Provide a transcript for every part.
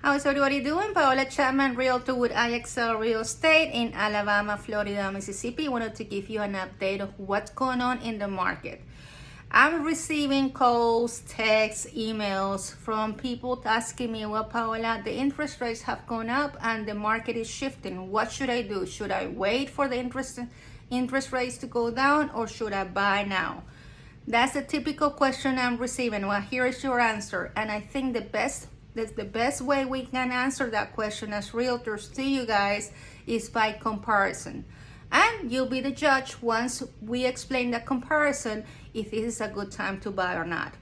How's everybody doing? Paola Chapman, Realtor with IXL Real Estate in Alabama, Florida, Mississippi. Wanted to give you an update of what's going on in the market. I'm receiving calls, texts, emails from people asking me, well, Paola, the interest rates have gone up and the market is shifting. What should I do? Should I wait for the interest rates to go down, or should I buy now? That's a typical question I'm receiving. Well, here is your answer. And I think the best way we can answer that question as realtors to you guys is by comparison. And you'll be the judge once we explain the comparison if it is a good time to buy or not.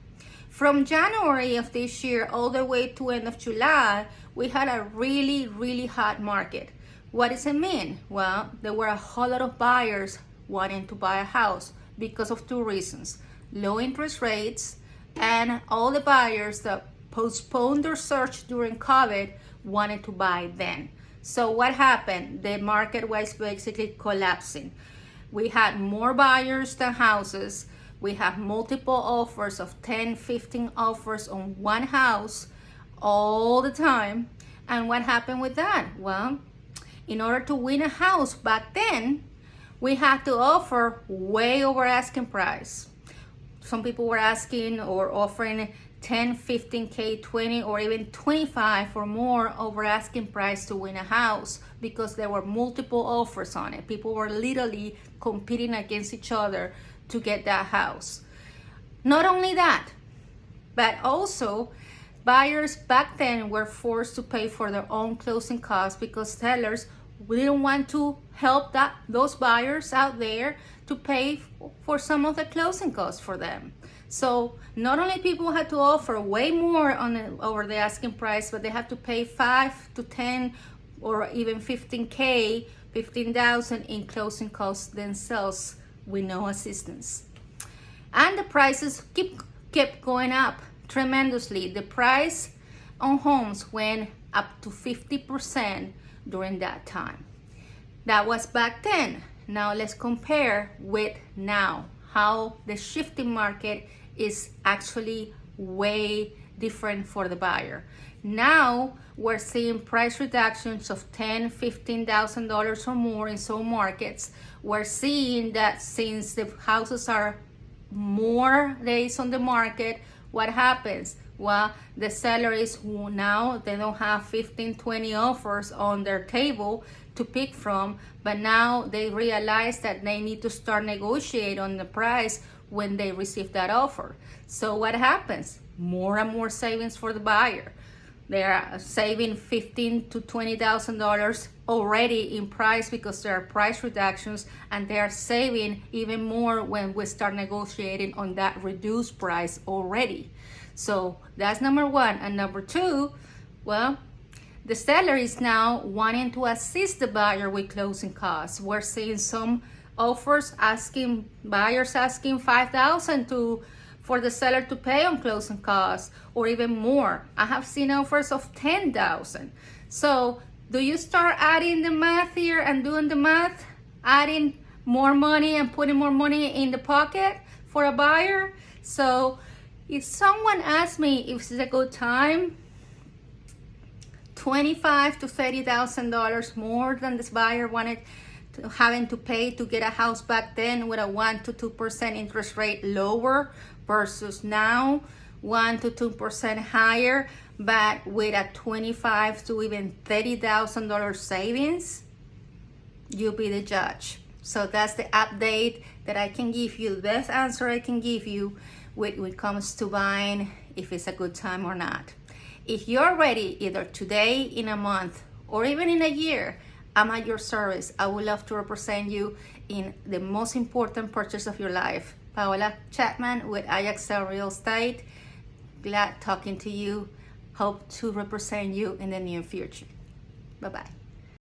From January of this year all the way to end of July, we had a really hot market. What does it mean? Well, there were a whole lot of buyers wanting to buy a house because of two reasons: low interest rates, and all the buyers that postponed their search during COVID wanted to buy then. So what happened? The market was basically collapsing. We had more buyers than houses. We have multiple offers of 10, 15 offers on one house all the time. And what happened with that? Well, in order to win a house back then, we had to offer way over asking price. Some people were asking or offering 10, 15K, 20, or even 25 or more over asking price to win a house because there were multiple offers on it. People were literally competing against each other to get that house. Not only that, but also buyers back then were forced to pay for their own closing costs because sellers didn't want to help those buyers out there to pay for some of the closing costs for them. So not only people had to offer way more over the asking price, but they had to pay 5 to 10 or even 15K, 15,000 in closing costs themselves with no assistance. And the prices kept going up tremendously. The price on homes went up to 50% during that time. That was back then. Now let's compare with now, how the shifting market is actually way different for the buyer. Now we're seeing price reductions of $10,000, $15,000 or more in some markets. We're seeing that since the houses are more days on the market, what happens? Well, the sellers who now they don't have 15, 20 offers on their table to pick from, but now they realize that they need to start negotiate on the price when they receive that offer. So what happens? More and more savings for the buyer. They are saving $15,000 to $20,000 already in price because there are price reductions, and they are saving even more when we start negotiating on that reduced price already. So that's number one. And number two, well, the seller is now wanting to assist the buyer with closing costs. We're seeing some offers buyers asking $5,000 for the seller to pay on closing costs, or even more. I have seen offers of $10,000. So do you start adding the math here and doing the math, adding more money and putting more money in the pocket for a buyer? So if someone asks me if it's a good time, $25,000 to $30,000 more than this buyer wanted having to pay to get a house back then, with a 1 to 2% interest rate lower, versus now 1 to 2% higher, but with a $25,000 to even $30,000 savings. You be the judge. So that's the update that I can give you, the best answer I can give you when it comes to buying, if it's a good time or not. If you're ready, either today, in a month, or even in a year, I'm at your service. I would love to represent you in the most important purchase of your life. Paola Chapman with IXL Real Estate. Glad talking to you. Hope to represent you in the near future. Bye-bye.